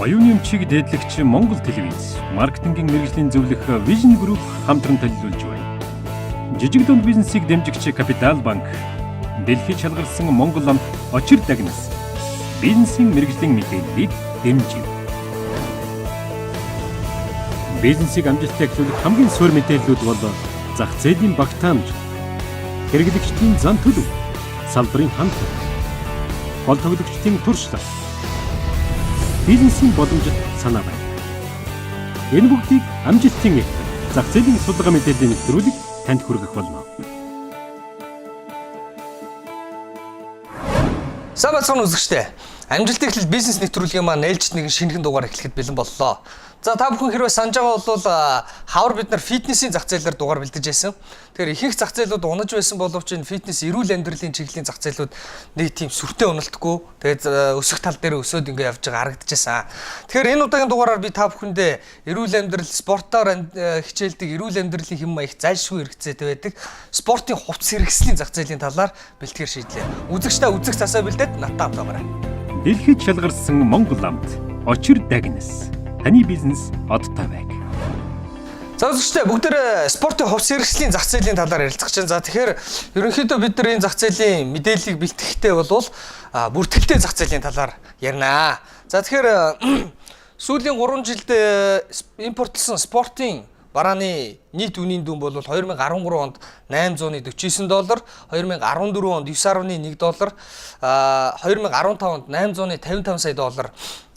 Оюуны өмчийг дээдлэгч Монгол телевиз, маркетингийн мэргэжлийн зөвлөх Vision Group хамтран төлөвлөж байна. Жижиг дунд бизнесийг дэмжигч Капитал банк, дэлхийд шалгарсан Монгол ам очир дагнас бизнесийн мэргэжлийн мэдээллийг дэмжив. Бизнесийг амжилттай эхлүүлэх хамгийн суурь мэдээллүүд бол зах зээлийн багтаамж, хэрэглэгчдийн зан төлөв, салбарын хандлага, гол тоглогчдын туршлага, бизнесийн боломжит санаа байна. Энэ бүгдийг амжилтын эд зах зээлийн судалгаа мэдээллийн нэвтрүүлэг танд хүргэх болно. Сайн бацхан үзэгчдээ. Амжилтын эхлэл бизнес нэвтрүүлгийн маань ээлжид нэгэн шинэхэн дугаар эхлэхэд бэлэн боллоо. За та бүхэн хэрвээ санаж байгаа бол хавар бид нар фитнесийн зах зээлээр дугаар бэлдэж байсан. Тэгэхээр ихэнх зах зээлүүд унаж байсан боловч энэ фитнес эрүүл амьдралын чиглэлийн зах зээлүүд нэг тийм сүртэй уналтгүй. Тэгээд өсөх тал дээр өсөөд ингэ явж байгаа харагдчихсан. Тэгэхээр энэ удаагийн дугаараар би та бүхэндээ эрүүл амьдрал, спортоор хичээлдэг эрүүл амьдралын хэм маягт зайлшгүй хэрэгцээтэй байдаг спортын хувцас хэрэгслийн зах зээлийн талаар бэлтгэр шийдлээ. Үзэгчдээ үзэх засаа бэлдээд надтай хамт байгаарай. Дэлхийд шалгарсан Монгол амт очир дагнас. Таны бизнес одтой байг. За үзэгчдээ бүгдээ спортын хувцас хэрэгслийн зах зээлийн талаар ярилцах чинь. За тэгэхээр ерөнхийдөө бид нар энэ зах зээлийн мэдээллийг бэлтгэхдээ бол бүртгэлтэй зах зээлийн талаар ярина. За тэгэхээр сүүлийн 3 жилд импортлсон спортын барааны нийт үнийн дүн бол 2013 онд $849, 2014 онд $9.1, 2015 онд $855 сая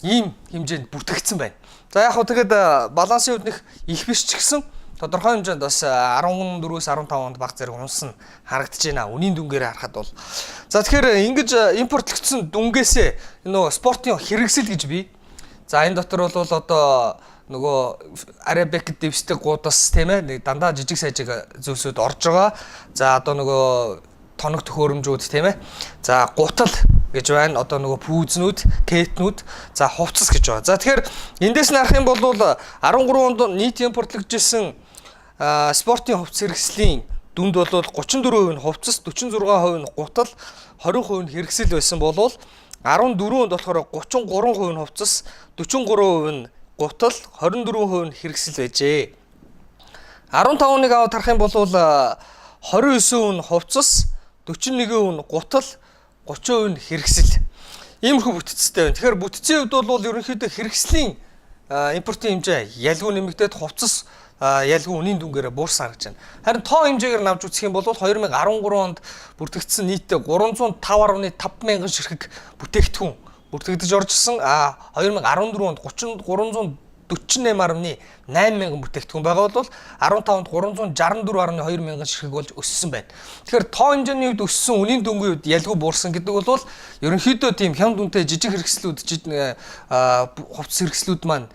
ийм хэмжээнд бүртгэгдсэн байна. За яг хөө тэгээд балансын хувьд их биш ч гэсэн тодорхой хэмжээнд бас 14-өөс 15 онд баг зэрэг унсан харагдаж байна. Үнийн дүнгээр харахад бол. За тэгэхээр ингэж импортлогдсон дүнгээсээ нөгөө спортын хэрэгсэл гэж бий. За энэ дотор бол одоо нөгөө арабик дэвсдэг гудас тийм ээ дандаа жижиг сайжиг зүйлсүүд орж байгаа. За одоо нөгөө тоног төхөөрөмжүүд тийм ээ. За гутал гэж байна. Одоо нөгөө пүүзнүүд, кетнүүд, за хувцас гэж байна. За тэгэхээр эндээс нь харах юм бол 13 онд нийт импортлогдсон спортын хувцас хэрэгслийн дүнд бол 34% нь хувцас, 46% нь гутал, 20% нь хэрэгсэл байсан бол 14 онд болохоор 33% нь хувцас, 43% нь гутал, 24% нь хэрэгсэл байжээ. 15 оныг аваад харах юм бол 29% нь хувцас, 41% нь гутал, 30% нь хэрэгсэл. Иймэрхүү бүтцтэй байна. Тэгэхээр бүтцийн хувьд бол ерөнхийдөө хэрэгслийн импортын хэмжээ ялгүй нэмэгдээд хувцас ялгүй үнийн дүнгээр буурсан гэж байна. Харин тоо хэмжээгээр навж үзэх юм бол 2013 онд бүртгэгдсэн нийтдээ 305.5 мянган ширхэг бүтээгдэхүүн бүртгэгдэж оржсэн. 2014 онд 348.8 мянган бүтээгдэхүүн байгаа бол 15 онд 364.2 мянган ширхэг болж өссөн байна. Тэгэхээр тоо хэмжээний үед өссөн үнийн дүнгийн үед ялгүй буурсан гэдэг бол ерөнхийдөө тийм хямд үнэтэй жижиг хэрэгслүүд хувцас хэрэгслүүд маань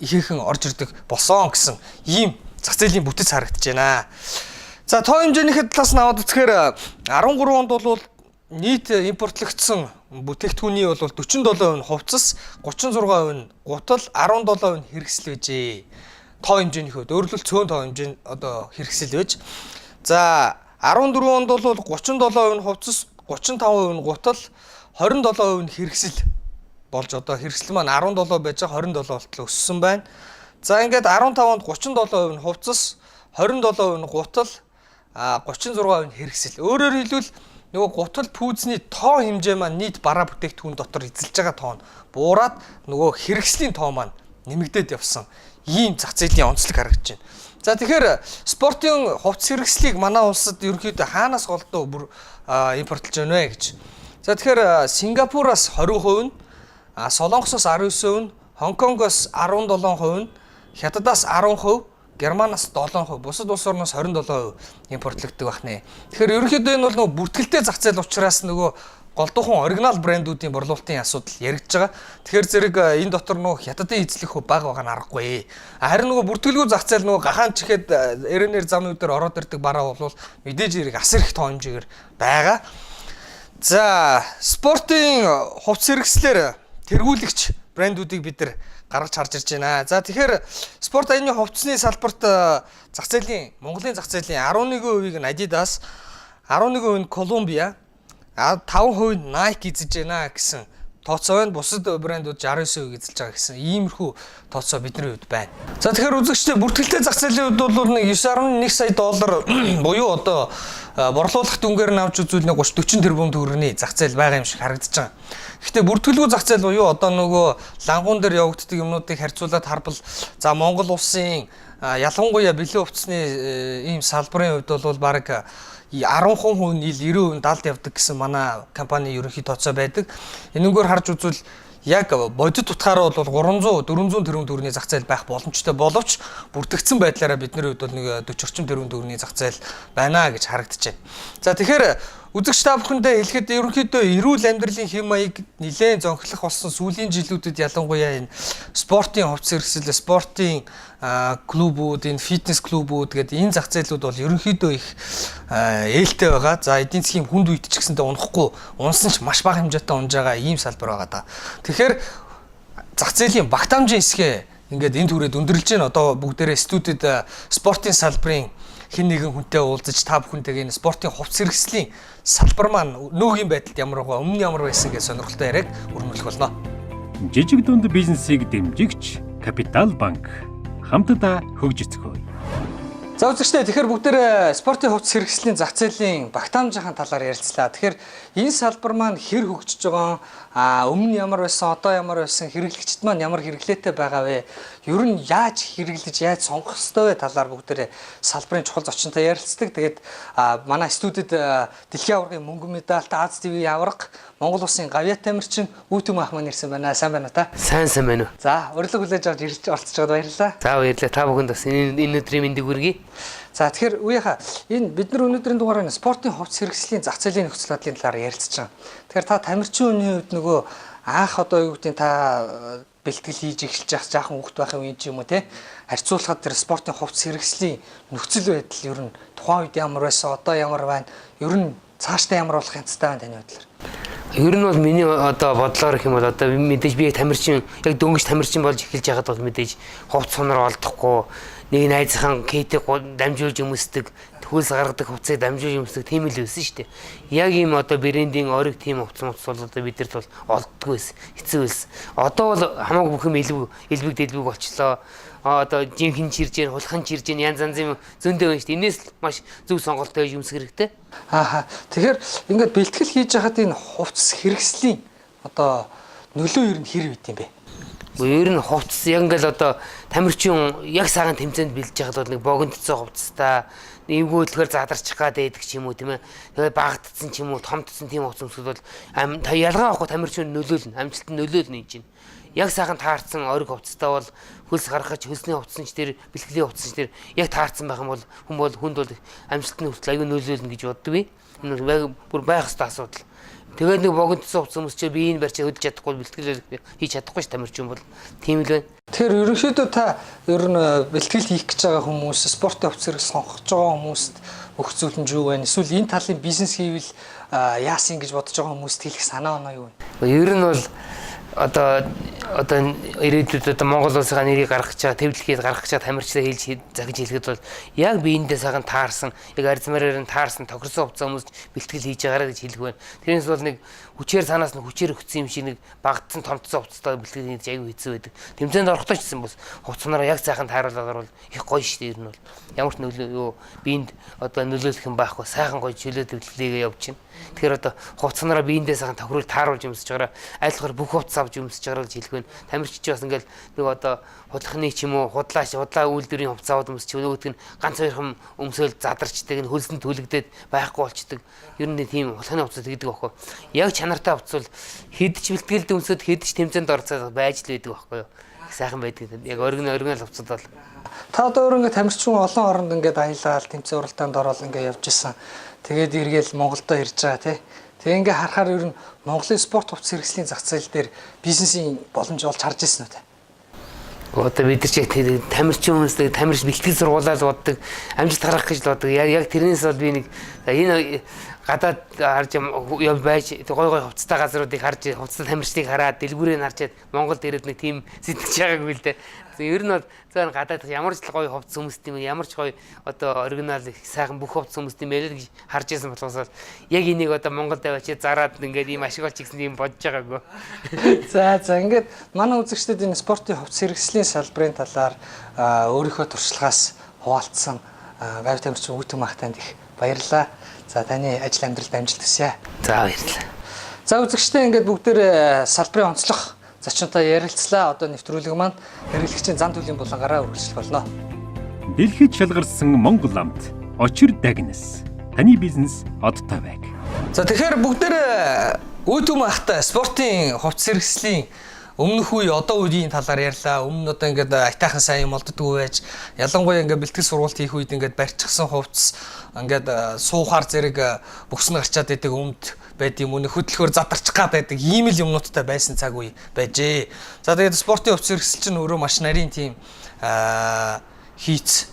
ихээхэн орж ирдэг болсон гэсэн ийм зах зээлийн бүтэц харагдаж байна. За тоо хэмжээнийхээ талаас нь аваад үзэхээр 13 онд бол нийт импортлогдсон бүтээгдэхүүний бол 47% нь хувцас, 36% нь гутал, 17% нь хэрэгсэл байжээ. Тоо хэмжээний хувьд өөрөлдвөл цөөн тоо хэмжээ одоо хэрэгсэл байж. За 14 онд бол 37% нь хувцас, 35% нь гутал, 27% нь хэрэгсэл болж одоо хэрэгсэл маань 17 байж байгаа 27 болтол өссөн байна. За ингээд 15 онд 37% нь хувцас, 27% нь гутал, 36% нь хэрэгсэл. Өөрөөр хэлбэл нөгөө гутал пүүзний тоо хэмжээ маань нийт бараа бүтээгдэхүүн дотор эзэлж байгаа тоо нь буураад нөгөө хэрэгслийн тоо маань нэмэгдээд явсан. Ийм зах зээлийн онцлог харагдаж байна. За тэгэхээр спортын хувцас хэрэгслийг манай улсад ерөнхийдөө хаанаас голдоо импортлж байна вэ гэж. За тэгэхээр Сингапураас 20% нь, Солонгосоос 19%, Хонконгоос 17%, Хятадаас 10%, Германаас 7%, бусад улс орноос 27% импортлогддог байна. Тэгэхээр ерөнхийдөө энэ бол нөгөө бүртгэлтэй зах зээл учраас нөгөө голдуухан оригинал брэндүүдийн борлуулалтын асуудал яригдж байгаа. Тэгэхээр зэрэг энэ дотор нөгөө хятадын эзлэх баг байгаа нь аргагүй. Харин нөгөө бүртгэлгүй зах зээл нөгөө гахаан чихэд РНР замын дээр ороод ирдэг бараа бол мэдээж хэрэг асар их тоо хэмжээгээр байгаа. За спортын хувцас хэрэгслэр тэргүүлэгч брэндүүдийг бид нар гаргаж харж ирж байна. За тэгэхээр спорт аяны хувцсны салбарт зах зээлийн Монголын зах зээлийн 11%-ийг нь Adidas, 11% нь Columbia, 5% нь Nike эзэж байна гэсэн тооцоо байна. Бусад брэндүүд 69% эзэлж байгаа гэсэн иймэрхүү тооцоо бидний хувьд байна. За тэгэхээр үзэгчдээ бүртгэлтэй зах зээлийн хувьд бол нэг 9.1 сая доллар буюу одоо борлуулах дүнгээр нь авч үзвэл нэг 30-40 тэрбум төгрөгийн зах зээл байгаа юм шиг харагдаж байгаа. Гэхдээ бүртгэлгүй зах зээл буюу одоо нөгөө лангуун дээр явагддаг юмнуудыг харьцуулаад харбал за Монгол улсын ялангуяа бэлэн хувцсны ийм салбарын хувьд бол баг 10% нийл 90% далд явдаг гэсэн манай компани ерөнхий тооцоо байдаг. Энэгээр харж үзвэл яг бодит утгаараа бол 300-400 тэрбум төгрөгийн зах зээл байх боломжтой боловч бүртгэгдсэн байдлаараа бидний хувьд бол нэг 40 орчим тэрбум төгрөгийн зах зээл байна гэж харагдаж байна. За тэгэхээр үзэгч та бүхэндээ хэлэхэд ерөнхийдөө эрүүл амьдралын хэм маяг нэлээд зөнхлөх болсон сүүлийн жилүүдэд ялангуяа энэ спортын хувьц хэрэгсэл, спортын клубүүд, энэ фитнес клубүүд гэдэг энэ зах зээлүүд бол ерөнхийдөө их ээлтэй байгаа. За эдийн засгийн хүнд үед ч гэсэндээ унахгүй, унсан ч маш бага хэмжээтэй унж байгаа ийм салбар байгаа да. Тэгэхээр зах зээлийн багтаамжийн хэсгээ ингээд энэ түрээд өндөрлж байна. Одоо бүгдээрээ студид спортын салбарын хэн нэгэн хүнтэй уулзаж та бүхэнтэйг энэ спортын хувьц хэрэгслийн салбар маань нөөгийн байдалд ямар байгаа, өмнө ямар байсан гэж сонирхолтой яриаг өрнүүлэх болно. Жижиг дунд бизнесийг дэмжигч Капитал банк хамтдаа хөгжицгөө. За үзэгчдээ тэгэхээр бүгдээрээ спортын хувьц хэрэгслийн зах зээлийн багтаамжийн талаар ярилцлаа. Тэгэхээр энэ салбар маань хэр хөгжиж байгаа, өмнө ямар байсан, одоо ямар байсан, хэрэглэгчд маань ямар хэрэглээтэй байгаа вэ? Ер нь яаж хэрэглэж, яаж сонгох ёстой вэ талаар бүгдээрээ салбарын чухал зочинтой ярилцдаг. Тэгээд манай студид дэлхийн аваргын мөнгөн медальтай Аз ТV аварга Монгол улсын гавьяа тамирчин Үүтүм Ахман ирсэн байна. Сайн байна та? Сайн байна уу? За, урилга хүлээж авч ирж оролцож байгаад баярлалаа. За баярлалаа. Та бүхэнд бас энэ өдрийн мэндийг хүргэе. За тэгэхээр үеийнхаа энэ бид нар өнөөдрийн дугаараар спортын хувьц хэрэгслийн зах зээлийн нөхцөл байдлын талаар ярилцж байгаа. Тэгэхээр та тамирчин хүний хувьд нөгөө анх одоо юу гэдэг та бэлтгэл хийж эхэлж яах жаахан хүүхд байхын үеийн ч юм уу те харьцуулахад тэр спортын хувьц хэрэгслийн нөхцөл байдал ер нь тухайн үед ямар байсан, одоо ямар байна? Ер нь цаашдаа ямар болох юмцтай байна таны бодлоор? Ер нь бол миний одоо бодлоор их юм бол одоо мэдээж би тамирчин яг дөнгөж тамирчин болж эхэлж байгаад бол мэдээж хувьц сонор олдохгүй нэг найзхан кейтиг дамжуулж өмсдөг хөлс гаргадаг хувцсыг дамжуулж өмсдөг тийм л байсан шүү дээ. Яг ийм одоо брендийн ориг тийм хувцс бол одоо бидэрт бол олддгүй байсан. Хэцүү байсан. Одоо бол хамаагүй бүх юм элбэг дэлбэг болчлоо. Одоо жинхэнэ чирж гэн, хулхан чирж гэн янз янзын зөндөө байна шүү дээ. Энээс л маш зөв сонголттой байж өмсөх хэрэгтэй. Тэгэхээр ингээд бэлтгэл хийж байхад энэ хувцс хэрэгслийн одоо нөлөө ер нь хэр байд юм бэ? Ер нь хувцс яг ингээл одоо тамирчин яг сагаан тэмцээнд бэлдэж байхад бол нэг богиндцсан хувцстай эвгүүлэхээр задарчих гад байдаг ч юм уу тийм ээ. Тэгээд багтцсан ч юм уу, томдсон тийм хувцс өмсгөл бол ялгаа авахгүй тамирчин нөлөөлнө, амжилтанд нөлөөлнө юм чинь. Яг сайхан таарсан ориг хувцастай бол хөлс гаргаж хөлсний хувцсанч тэр бэлтгэлийн хувцсанч тэр яг таарсан байх юм бол хүнд бол амжилтны хүртэл аюу нөлөөлнө гэж боддог би. Энэ бүр байх хэвээр асуудал. Тэгээд нэг богиндцсан хувцас өмсчээ би энэ барьчаа хөдөлж чадахгүй бэлтгэл хийж чадахгүй ш тамирчин бол тийм л байна. Тэгэхээр ерөнхийдөө та ер нь бэлтгэл хийх гэж байгаа хүмүүс, спортын хувьц хэрэгсэл сонгож байгаа хүмүүст өгөх зүйл нь юу вэ? Эсвэл энэ талын бизнес хийвэл яасан гэж бодож байгаа хүмүүст хэлэх санаа оноо юу вэ? Ер нь бол одоо ирээдүйд одоо Монгол улсынхаа нэрийг гаргах гэж байгаа, төвлөлхийд гаргах гэж байгаа тамирчлаа хэлж захиж хэлэхэд бол яг биендээ сайхан таарсан, яг арзмаараар нь таарсан тохирсон хувцас өмсөж бэлтгэл хийж байгаараа гэж хэлэх байна. Тэрнээс бол нэг хүчээр санаас нь хүчээр өгсөн юм шиг нэг багтсан томцсон хувцастай бэлтгэл хийж аягүй хэцүү байдаг. Тэмцээнд орохдоо ч гэсэн бас хувцснараа яг сайхан тааруулаад бол их гоё шүү дээ. Ер нь бол ямар ч нөлөө биенд одоо нөлөөлөх юм байхгүй, сайхан гоё чөлөө төвлөлийгээ явж байна. Тэгэхээр одоо хувцснараа биендээ сайхан тохируулж тааруулж өмсөж байгаараа айлхаар бүх хувцас авч өмсөж байгаараа гэж хэлэх байна. Тамирчид бас ингээл нэг одоо худлахны ч юм уу худлаа үйлдвэрийн хувцас аваад өмсч нөгөөдг нь ганц хоёрхан өмсөөл задарчдаг, энэ хөлсөнд түлэгдээд байхгүй болчдөг. Ер нь тийм хулханы хувцас гэдэг байхгүй. Яг чанартай хувцас бол хэдч бэлтгэлд өмсөд хэдч тэмцээнд орцоод байж л байдаг байхгүй юу. Сайхан байдаг. Яг оригинал хувцас бол. Та одоо өөрөө тамирчин олон оронд ингээд аялал тэмцээн уралдаанд ороод ингээд явж исэн. Тэгээд эргээл Монголдо ирж байгаа тий. Тэгээ ингээ харахаар ер нь Монголын спорт хувьц хэрэгслийн зах зээл дээр бизнесийн боломж олж харж ирсэн үү те? Одоо бид нар ч яг тамирчин хүмүүстэй тамирч бэлтгэл сургуулаад боддог, амжилт гаргах гэж боддог. Яг тэрнээс бол би нэг энэ гадаад харж яв байж гой хувцастай газруудыг харж хувцас тамирчдыг хараад дэлгүүрээ харчаад Монголд ирээд нэг тийм сэтгэж байгаагүй л дээ. Ер нь бол зөвхөн гадаад ямар ч гоё хувцас хүмүүст юм ямар ч гоё одоо оригинал сайхан бүх хувцас хүмүүст юм байл гэж харж байсан болохоос яг энийг одоо Монголд авчиж зараад ингээд ийм ашиг олж гисэн юм бодож байгаагүй. За ингээд манай үзэгчдэд энэ спортын хувцас хэрэгслийн салбарын талаар өөрийнхөө туршлагаас хуваалцсан гавь тамирчин Үтэн Мах танд их баярлалаа. За таны ажил амьдралд амжилт хүсье. За баярлалаа. За үзэгчдээ ингээд бүгдээр салбарын онцлог зочинтой ярилцлаа. Одоо нэвтрүүлэг маань хэрэглэгчийн зан төлөвийн булангаараа үргэлжлэх болно. Дэлхийд шалгарсан Монгол амт очир дагнас. Таны бизнес одтой байг. За тэгэхээр бүгдээр Үтэн Махтай спортын хувцас хэрэгслийн өмнөх үе одоо үеийн талаар ярьлаа. Өмнө нь одоо ингээд айтайхан сайн юм олддгүй байж ялангуяа ингээд бэлтгэл сургалт хийх үед ингээд барьчихсан хувцас ингээд суухаар зэрэг бүкс нь гарчаад байдаг өмд байд юм уу хөдөлгөөр задарчих гад байдаг ийм л юмнуудтай байсан цаг үе байжээ. За тэгээд спортын хувцас хэрэгсэл чинь өөрөө маш нарийн тийм хийц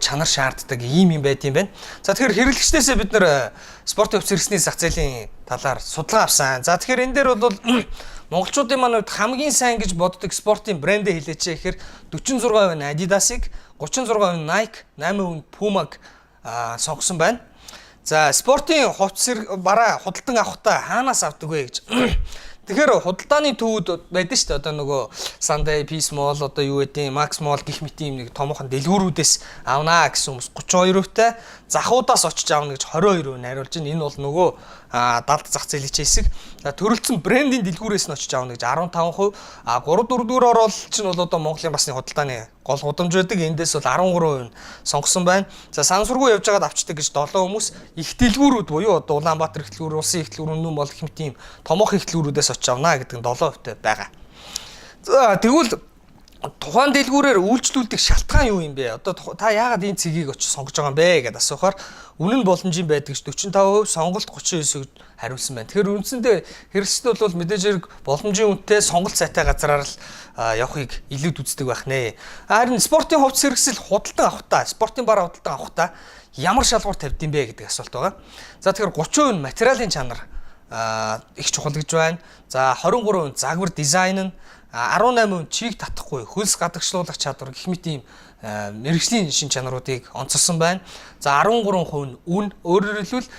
чанар шаарддаг ийм юм байт юм байна. За тэгэхээр хэрэглэгчдээсээ бид нэр спортын хувцас хэрэгслийн зах зээлийн талаар судалгаа авсан. За тэгэхээр энэ дээр бол монголчуудын маань хувьд хамгийн сайн гэж боддог спортын брэндээ хэлээч гэхээр 46% нь Adidas-ыг, 36% нь Nike, 8% нь Puma-г сонгосон байна. За спортын хувцас бараа худалдан авахдаа хаанаас авдаг вэ гэж. Тэгэхээр худалдааны төвүүд байдаг шүү дээ. Одоо нөгөө Sunday, Peace Mall одоо юу гэдэг Max Mall гэх мэт юм нэг томоохон дэлгүүрүүдээс авнаа гэсэн хүмүүс 32%-тай, захуудаас очиж авна гэж 22% найруулж байна. Энэ бол нөгөө далд зах зээлийн хэсэг. Төрөлцсөн брендийн дэлгүүрээс нь очиж авна гэж 15%, 3-4 дугаар орол чинь бол одоо Монголын басны худалдааны гол гудамж байдаг. Эндээс бол 13% нь сонгосон байна. За сансургүй явж байгаад авчдаг гэж 7 хүмүүс их дэлгүүрүүд буюу одоо Улаанбаатар их дэлгүүр, Улсын их дэлгүүр, Үнэн бол гэх мэт ийм томоохон их дэлгүүрүүдээс очиж авнаа гэдэг нь 7% байгаа. За тэгвэл тухайн дэлгүүрээр үйлчлүүлдэг шалтгаан юу юм бэ? Одоо та яагаад энэ цэгийг очиж сонгож байгаа юм бэ гэдээ асуухаар үнэн боломжийн байдаг ш 45%, сонголт 39% хариулсан байна. Тэгэхээр үндсэндээ хэрэгсэлд бол мэдээж хэрэг боломжийн үнэтэй сонголт сайтай газараар л явахыг илүүд үздэг байх нэ. Харин спортын хувцас хэрэгсэл худалдан авахдаа, спортын бараа худалдан авахдаа ямар шалгуур тавьд юм бэ гэдэг асуулт байгаа. За тэгэхээр 30% нь материалын чанар их чухал гэж байна. За 23% нь загвар дизайн нь, 18% чийг татахгүй хөлс гадагшлуулах чадвар гэх мэт ийм мэргэжлийн шин чанаруудыг онцолсон байна. За 13% нь үн, өөрөөр хэлбэл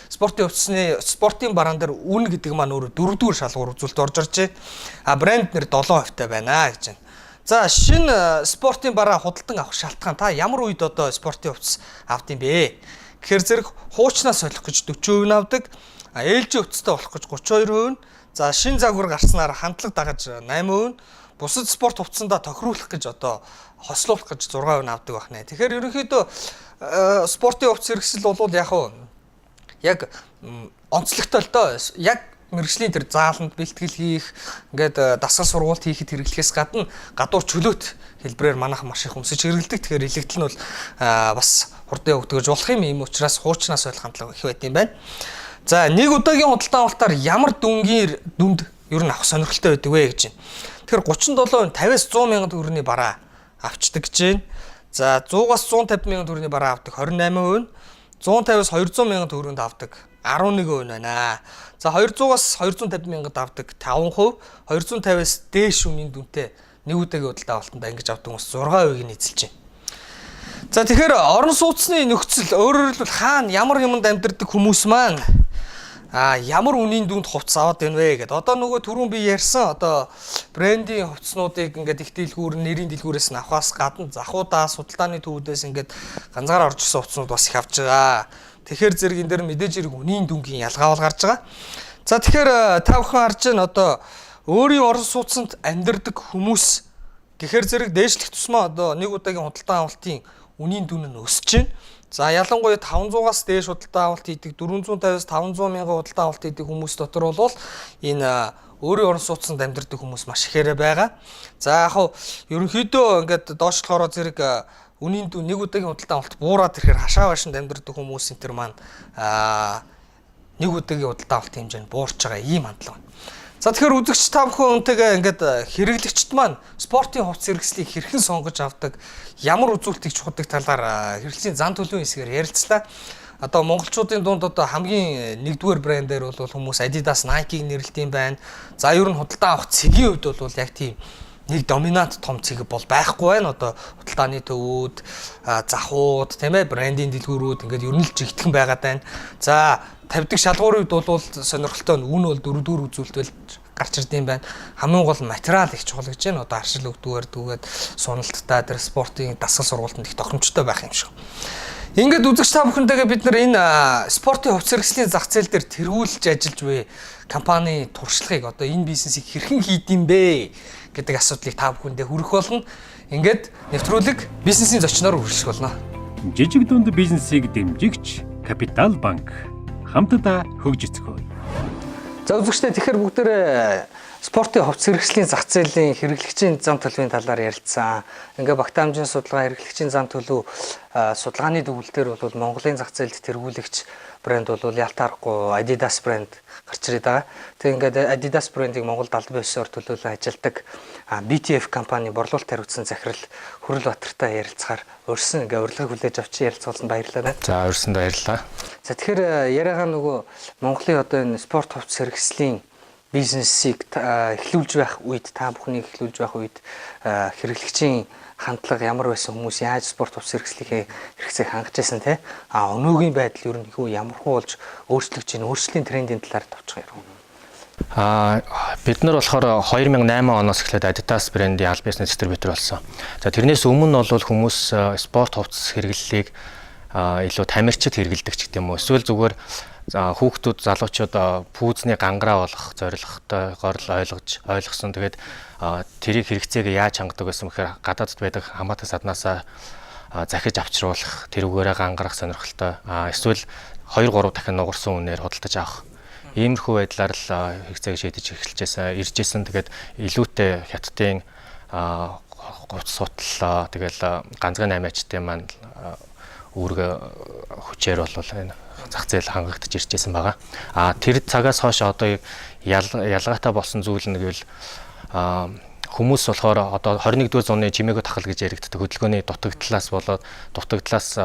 спортын бараан дээр үн гэдэг маань өөрөө 4-р шалгуур үзүүлэлт орж иржээ. Брэнд нэр 7% байна гэж байна. За шинэ спортын бараа худалдан авах шалтгаан та ямар үед одоо спортын хувцас авд юм бэ? Гэхээр зэрэг хуучнаас солих гэж 40% нь авдаг, ээлжийн хувцастай болох гэж 32% нь, за шинэ загвар гарснаар хандлага дагаж 8%, бусад спорт хувцсандаа тохируулах гэж одоо хослуулах гэж 6% нь авдаг байна. Тэгэхээр ерөнхийдөө спортын хувцас хэрэгсэл бол яг онцлогтой л доо. Яг мэргэжлийн тэр зааланд бэлтгэл хийх, ингээд дасгал сургалт хийхэд хэрэглэхээс гадна гадуур чөлөөт хэлбэрээр манайхан маш их өмсөж хэрэглэдэг. Тэгэхээр илэгдэл нь бол бас хурдан явагдаж болох юм учраас хуучнаас ойлгох хандлага их байт юм байна. За нэг удаагийн худалдан авалтаар ямар дүнд ер нь авах сонирхолтой байдаг вэ гэж байна. Тэгэхээр 37% 50-аас 100 мянган төгрөгийн бараа авчдаг гэж байна. За 100-аас 150 мянган төгрөгийн бараа авдаг 28%, 150-аас 200 мянган төгрөнд авдаг 11% байна. За 200-аас 250 мянганд авдаг 5%, 250-аас дээш үнийн дүнтэй нэг удаагийн худалдан авалтанд ангиж авдаг хүмүүс 6%-ийг эзэлж байна. За тэгэхээр орон сууцны нөхцөл өөрөөр хэлбэл хаана ямар юмд амьдардаг хүмүүс маань ямар үнийн дүнд хувцас аваад байна вэ гэдэг. Одоо нөгөө түрүүн би ярьсан одоо брендийн хувцснуудыг ингээд их дэлгүүр, нэрийн дэлгүүрээс нь авахаас гадна захуудаас, худалдааны төвүүдээс ингээд ганцаараа орж ирсэн хувцснууд бас их авч байгаа. Тэгэхээр зэрэг энэ дээр мэдээж хэрэг үнийн дүнгийн ялгаа бол гарч байгаа. За тэгэхээр та бүхэн харж байна одоо өөрийн орон сууцнд амьдардаг хүмүүс гэхээр зэрэг дээшлэх тусмаа одоо нэг удаагийн худалдан авалтын үнийн дүн нь өсөж байна. За ялангуяа 500-аас дээш худалдан авалт хийдэг 450-аас 500 мянган худалдан авалт хийдэг хүмүүс дотор бол энэ өөрийн орон сууцнд амьдардаг хүмүүс маш ихээрээ байгаа. За яг ерөнхийдөө ингээд доошлохороо зэрэг үнийн дүн нэг удаагийн худалдан авалт буураад ирэхээр хашаа башинд амьдардаг хүмүүс энэ төр маань нэг удаагийн худалдан авалт хэмжээнд буурч байгаа ийм хандлага. За тэгэхээр үзэгч та бүхэн үнтэйгээ ингээд хэрэглэгчд маань спортын хувцас хэрэгслийг хэрхэн сонгож авдаг, ямар үзүүлэлтийг чухдаг талаар хэрэглэлийн зан төлөвийн хэсгээр ярилцлаа. одоо монголчуудын дунд одоо хамгийн нэгдүгээр брэндээр бол хүмүүс Adidas, Nike-г нэрлэдэг юм байна. За ер нь худалдаа авах цэгийн хувьд бол яг тийм нэг доминант том цэг бол байхгүй байна. Одоо худалдааны төвүүд, захууд, тийм ээ, брендинг дэлгүүрүүд ингээд ер нь л жигтгэн байгаад байна. За тавьдаг шалгуурын үед бол сонирхолтой нь үн бол дөрөвдүгээр үзүүлэлт гарч ирд юм байна. Хамгийн гол материал их чухал гэж байна. Одоо аршил өгдөгөр дүүгээд суналттай тэр спортын дасгал сургалтанд их тохиромжтой байх юм шиг. Ингээд үзэгч та бүхэнтэйгээ бид нар энэ спортын хувьц хэрэгслийн зах зээл дээр тэргүүлж ажиллаж буй компани туршлагыг одоо энэ бизнесийг хэрхэн хийдэм бэ гэдэг асуудлыг та бүхэндээ хүргэх болно. Ингээд нэвтрүүлэг бизнесийн зочноор үргэлжлэх болно. Жижиг дунд бизнесийг дэмжигч Капитал банк хамтдаа хөгжицгөө. За үзэгчдээ тэгэхээр бүгдээрээ спортын хувьц хэрэгслийн зах зээлийн хэрэглэгчийн зам төлөвийн талаар ярилцсан. Ингээ багтаа хамжийн судалгаа хэрэглэгчийн зам төлөв судалгааны дүгнэлтээр бол Монголын зах зээлд тэргүүлэгч брэнд бол ялтаарахгүй Adidas брэнд гарч ирээд байгаа. Тэгээ ингээд Adidas брэндийг Монголд албан ёсоор төлөөлөн ажилдаг BTF компани борлуулалт хариуцсан захирал Хүрэл Батартай ярилцахаар урьсан ингээ урилгыг хүлээж авч ярилцуулсан баярлалаа. За урьсанд баярлалаа. За тэгэхээр яриагаа нөгөө Монголын одоо энэ спорт хувьц хэрэгслийн бизнесийг эхлүүлж байх үед та бүхнийг эхлүүлж байх үед хэрэглэгчийн хандлага ямар байсан, хүмүүс яаж спорт хувьц хэрэгцээг хангаж байсан те өнөөгийн байдал ер нь хөө ямар хуу болж өөрчлөгдөж байна, өөрчлөлийн трендийн талаар товчхон ярив. Бид нар болохоор 2008 оноос эхлээд Adidas брендийн аль бизнес дистрибьютор болсон. За тэрнээс өмнө бол хүмүүс спорт хувцас хэрэглэлийг илүү тамирчид хэрэглэдэг ч гэдэг юм уу. Эсвэл зүгээр хүүхдүүд, залуучууд пүүзний гангараа болох зорилготойгоор л ойлгосон. Тэгээд тэрийг хэрэгцээг яаж хангадаг байсан бэхээр гадаадд байдаг хамаатай саднаасаа захиж авчруулах, тэрүүгээрээ гангарах сонирхолтой. Эсвэл 2-3 дахин нугарсан үнээр худалдаж авах. Иймэрхүү байдлаар л хэрэгцээг шийдэж иржсэн. Тэгээд илүүтэй хятадын говц сутал тэгэл ганцхан 8 ачтай маань үүрэг хүчээр бол энэ зах зээл хангагдаж иржсэн байгаа. Тэр цагаас хойш одоо ялгаатай болсон зүйл нь гэвэл хүмүүс болохоор одоо 21-р зууны чимээгөө тахал гэж яригддаг хөдөлгөөний дутагдлаас болоод дутагдлаас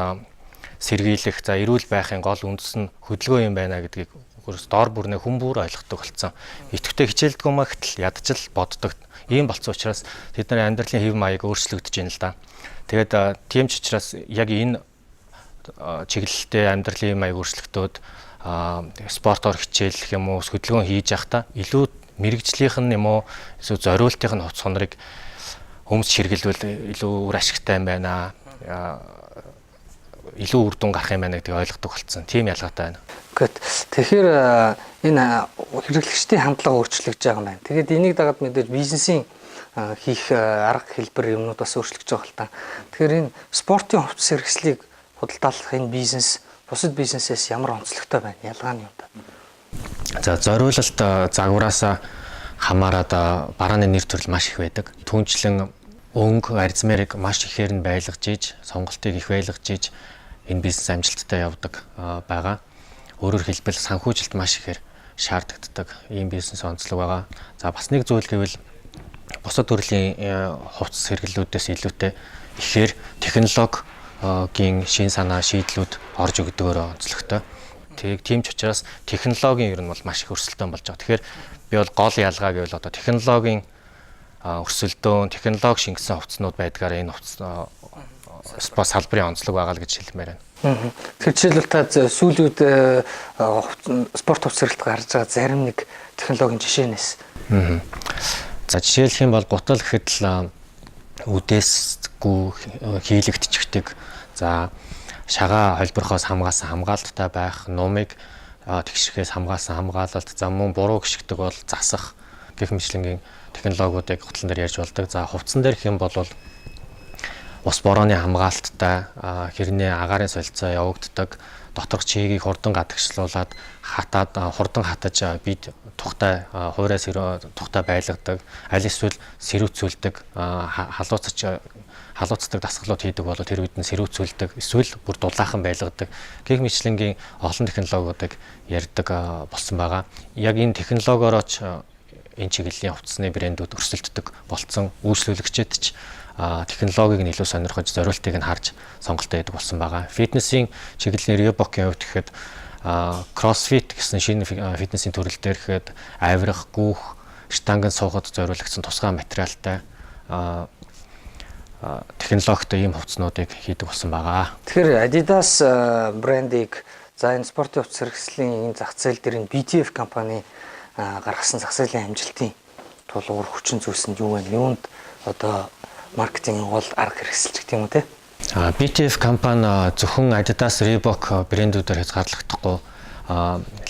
сэргийлэх, за эрүүл байхын гол үндэс нь хөдөлгөөн юм байна гэдгийг доор бүрнээ хүн бүр ойлгодог болсон. Идэвхтэй хичээлдэггүй магтл ядчил боддог. Ийм болсон учраас тэдний амьдралын хэв маяг өөрчлөгдөж байна л да. Тэгээд тийм ч учраас яг энэ чиглэлтэй амьдралын маяг өөрчлөгдөөд спортоор хичээлэх юм уу, хөдөлгөөн хийж явахдаа илүү мэрэгжлийнх нь юм уу, эсвэл зориултын хувц хонорыг хүмүүс ширгэлвэл илүү үр ашигтай юм байна. Илүү үр дүн гарах юм байна гэдгийг ойлгодог болсон. Тийм ялгаатай байна. Тэгэхээр энэ хэрэглэгчдийн хандлага өөрчлөгдөж байгаа юм байна. Тэгээд энийг дагаад мэдээж бизнесийн хийх арга хэлбэр юмнууд бас өөрчлөгдөж байгаа л та. Тэгэхээр энэ спортын хувьц хэрэгслийг худалдаалах энэ бизнес бусад бизнесээс ямар онцлогтой байна? Ялгаа нь юу та? За зориулалт загвараасаа хамаарад барааны нэр төрөл маш их байдаг. Түүнчлэн өнгө арзмэрийг маш ихээр нь байлгаж иж, сонголтыг их байлгаж иж энэ бизнес амжилттай явдаг байгаа. Өөрөөр хэлбэл санхүүжилт маш ихээр шаарддаг ийм бизнес онцлог байгаа. За бас нэг зүйл гэвэл бусад төрлийн хувцас хэрэглүүдээс илүүтэй ихээр технологийн шин санаа шийдлүүд орж өгдөгөөр онцлогтой. Тийм ч учраас технологийн ер нь бол маш их өрсөлдөөн болж байгаа. Тэгэхээр би бол гол ялгаа гэвэл одоо технологийн өрсөлдөөн, технологи шингэсэн хувцснууд байдгаар энэ хувцас спорт салбарын онцлог байгаа л гэж хэлмээр байна. Тэгэхээр жишээлбэл та сүүлийн үед спорт хувцас хэрэглэлд гарч байгаа зарим нэг технологийн жишээнээс. За жишээлх юм бол гутал гэхэд л үдээсгүй хийлэгдчихдэг. За шагаа холборхоос хамгаалсан хамгаалттай байх, нумыг тэгшрэхээс хамгаалсан хамгаалалт, за мөн буруу гიშгдэг бол засах гэх мэтлэнгийн технологиудыг гутлан дээр ярьж болдог. За хувцсан дээр хэм бол ус борооны хамгаалттай хэрнээ агаарын солилцоо явагддаг, доторх чигийг хурдан гадагшлуулад хурдан хатаж бид тухтай хуурайс тухтай байлгадаг, аль эсвэл сэрүүцүүлдэг, халууцдаг дасгалууд хийдэг бол тэр үед нь сэрүүцүүлдэг, эсвэл бүр дулаахан байлгадаг гэх мэтлэнгийн олон технологиудыг ярьдаг болсон байгаа. Яг энэ технологиороо ч энэ чиглэлийн хувцасны брэндүүд өрсөлддөг болцсон, үйлчлүүлэгчид ч технологиг нь илүү сонирхож зориултыг нь харж сонголтоо хийдэг болсон байгаа. Фитнесийн чиглэлийн Reebok-ийн хувьд гэхэд CrossFit гэсэн шинэ фитнесийн төрөл дээр гэхэд авирах, гүүх, штангын суугаад зориулагдсан тусгай материалтай технологитой ийм хувцснуудыг хийдэг болсон байгаа. Тэгэхээр Adidas брендийг за энэ спортын хувцас хэрэгслийн энэ зах зээл дээр энэ BTF компани гаргасан зах зээлийн амжилтын тулгуур хүчин зүйлс нь юу вэ? Юунд одоо маркетингийн гол арга хэрэгсэлч гэх юм уу те? BTF компани зөвхөн Adidas, Reebok брэндүүдээр хязгаарлагдахгүй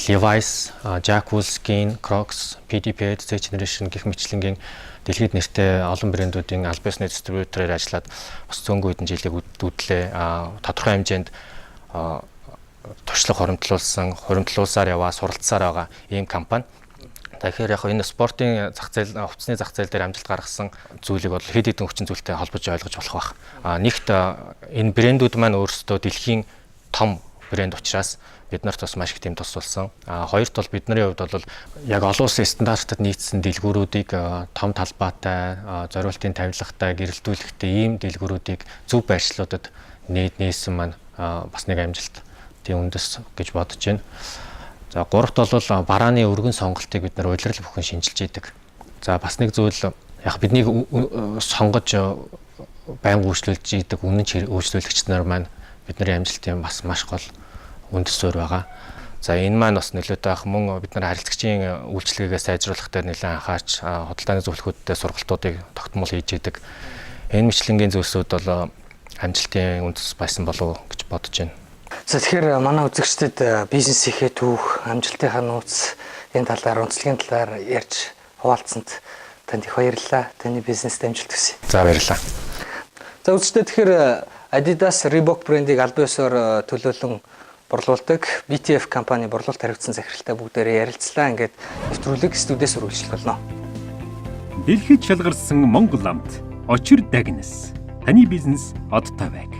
Levi's, Jack Wolfskin, Crocs, PDP, Z Generation гэх мэтлэнгийн дэлхийд нэртэй олон брэндүүдийн аль биесны дистрибьюторээр ажиллаад бас цөөнгүй хэдэн жилиг үүдлээ тодорхой хэмжээнд туршлага хуримтлуулсаар яваа, суралцсаар байгаа ийм компани. Тэгэхээр яг энэ спортын зах зээл, хувцсны зах зээл дээр амжилт гаргасан зүйлийг бол хэд хэдэн хүчин зүйлтэй холбож ойлгож болох байх. Нэгт энэ брэндүүд маань өөрсдөө дэлхийн том брэнд учраас бид нарт бас маш их тийм тус болсон. Хоёрт бол бидний хувьд бол яг олон улсын стандартад нийцсэн дэлгүүрүүдийг том талбайтай, зориултын тавилгатай, гэрэлтүүлэхтэй ийм дэлгүүрүүдийг зөв байршлуудад нээсэн маань бас нэг амжилт тийм үндэс гэж бодож байна. За гуравт бол барааны өргөн сонголтыг бид нар улирал бүхэн шинжилж идэг. За бас нэг зүйл яг биднийг сонгож байнга үйлчлүүлж идэг үнэн үйлчлүүлэгч нар маань бидний амжилтын бас маш гол үндэс суурь байгаа. За энэ маань бас нөлөөтэй ах мөн бид нар харилцагчийн үйлчлэгээ сайжруулах дээр нэлээд анхаарч худалдааны зөвлөхүүдтэй сургалтуудыг тогтмол хийж идэг. Энэ мэтлэнгийн зүйлсүүд бол амжилтын үндэс байсан болов уу гэж бодож байна. За тэгэхээр манай үзэгчдэд бизнес хийхээ түүх, амжилтынхаа нууц энэ талаар, онцлогийн талаар ярьж хуваалцсанд танд их баярлалаа. Таны бизнест амжилт хүсье. За баярлалаа. За үзэгчдэд тэгэхээр Adidas, Reebok брендийг аль биесээр төлөөлөн борлуулдаг BTF компани борлуулалт хариуцсан захиралтай бүгдээрээ ярилцлаа. Ингээд нэвтрүүлэг студиэс үргэлжлэх болно. Дэлхийд шалгарсан Монгол амт очир дагнас. Таны бизнес одтой байг.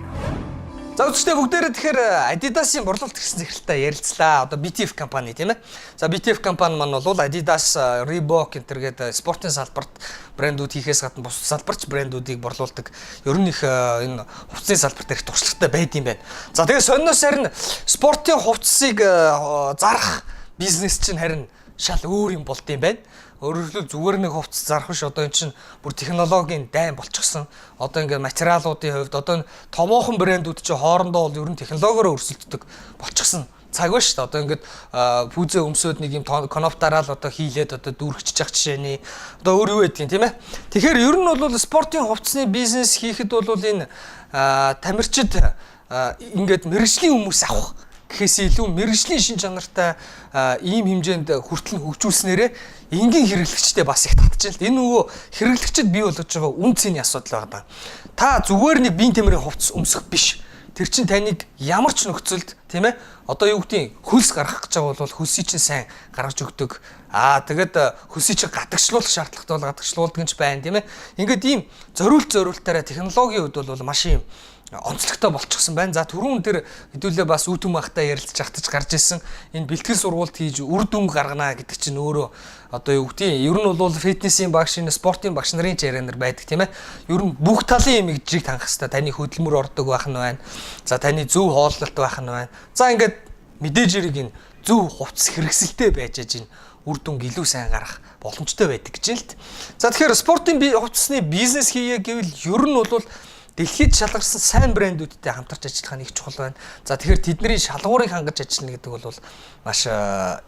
За үзэгчдээ бүгдээрээ тэгэхээр Adidas-ийн борлуулалт хэрэгсэн захиралтай ярилцлаа. Одоо BTF компани тийм ээ. За BTF компани маань бол Adidas, Reebok энтергээд спортын салбарт брэндүүд хийхээс гадна бус салбарч брэндүүдийг борлуулдаг. Ер нь их энэ хувцсны салбарт их туршлагатай байд юм байна. За тэгээд сонноос харин спортын хувцсыг зарах бизнес чинь харин шал өөр юм болд юм байна. Өөрөөр хэлбэл зүгээр нэг хувцас зарах биш, одоо эн чинь бүр технологийн дайн болчихсон. Одоо ингээд материалуудын хувьд одоо томоохон брэндүүд чинь хоорондоо бол ер нь технологиороо өрсөлддөг болчихсон цаг ба шүү дээ. Одоо ингээд пүүзээ өмсөд нэг юм коноптараа л одоо хийлээд одоо дүүргэж явах жишээний одоо өөр юу байдгийг тийм ээ. Тэгэхээр ер нь бол спортын хувцсны бизнес хийхэд бол энэ тамирчид ингээд мэргэжлийн хүмүүс авах гэхээс илүү мэргэжлийн шин чанартай ийм хэмжээнд хүртэл хөгжүүлснээрээ энгийн хэрэглэгчтэй бас их татж байна. Энэ нөгөө хэрэглэгчд бий болгож байгаа үн цэний асуудал байгаа. Та зүгээр нэг биеийн тамирын хувцас өмсөх биш. Тэр чинь таныг ямар ч нөхцөлд тийм ээ одоо юу гэдгийг хөлс гаргах гэж байгаа бол хөлсийг чинь сайн гаргаж өгдөг. Тэгээд хөлсийг чинь гадагшлуулах шаардлагатай бол гадагшлуулдаг нь ч байна тийм ээ. Ингээд ийм зориултаараа технологийн хувьд бол маш юм онцлогтой болчихсон байна. За түрүүн тэр хэдүүлээ бас үүдэн махтай ярилцж ахтаж гарч ирсэн энэ бэлтгэл сургалт хийж үр дүн гаргана гэдэг чинь өөрөө одоо юу гэдгийг ер нь бол фитнесийн багш, спортын багш нарын ч ярианаар байдаг тийм ээ. Ер нь бүх талын юм жиг хангах хэрэгтэй. Таны хөдөлмөр ордог байх нь байна. За таны зөв хооллолт байх нь байна. За ингээд мэдээж хэрэг энэ зөв хувцас хэрэгсэлтэй байж аж энэ үр дүн илүү сайн гарах боломжтой байдаг гэж юм л. За тэгэхээр спортын хувцасны бизнес хийе гэвэл ер нь бол дэлхийд шалгарсан сайн брэндүүдтэй хамтарч ажиллах нь их чухал байна. За тэгэхээр тэдний шалгуурыг хангаж ажиллана гэдэг бол маш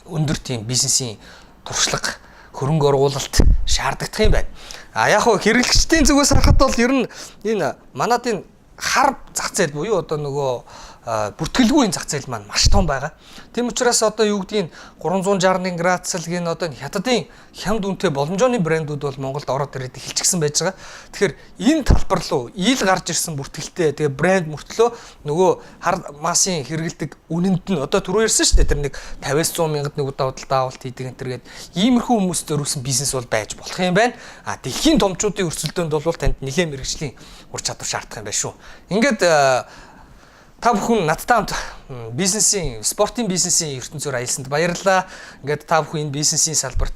өндөр тийм бизнесийн туршлага, хөрөнгө оруулалт шаарддаг юм байна. Яг хөө хэрэглэгчдийн зүгээс харахад бол ер нь энэ манад энэ хар зах зээл буюу одоо нөгөө бүртгэлгүй зах зээл маань маш том байгаа. Тийм учраас одоо юу гэдгийг 361 градусалгийн одоо хятадын хямд үнэтэй боломжооны брэндүүд бол Монголд ороод ирээд эхэлчихсэн байж байгаа. Тэгэхээр энэ талбар руу ил гарч ирсэн бүртгэлтэй тэгээ брэнд мөртлөө нөгөө хар масын хэрэгэлдэг үнэнд нь одоо түрүү ярьсан шүү дээ тэр нэг 50-100 мянгад нэг удаа худалдаа авалт хийдэг энтергээд иймэрхүү хүмүүс зориулсан бизнес бол байж болох юм байна. Дэлхийн томчуудын өрсөлдөөнд бол танд нэлээд мэргэжлийн ур чадвар шаардах юм байна шүү. Ингээд та бүхэн надтай хамт спортын бизнесийн ертөнцөөр аялсанд баярлалаа. Ингээд та бүхэн энэ бизнесийн салбарт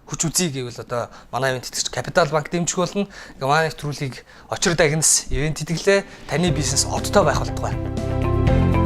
хүч үзье гэвэл одоо манай ивент тэтгэгч Capital Bank дэмжих болно. Манай нэвтрүүлгийг очир дагнас ивент тэтгэлээ таны бизнес одтой байх болтугай.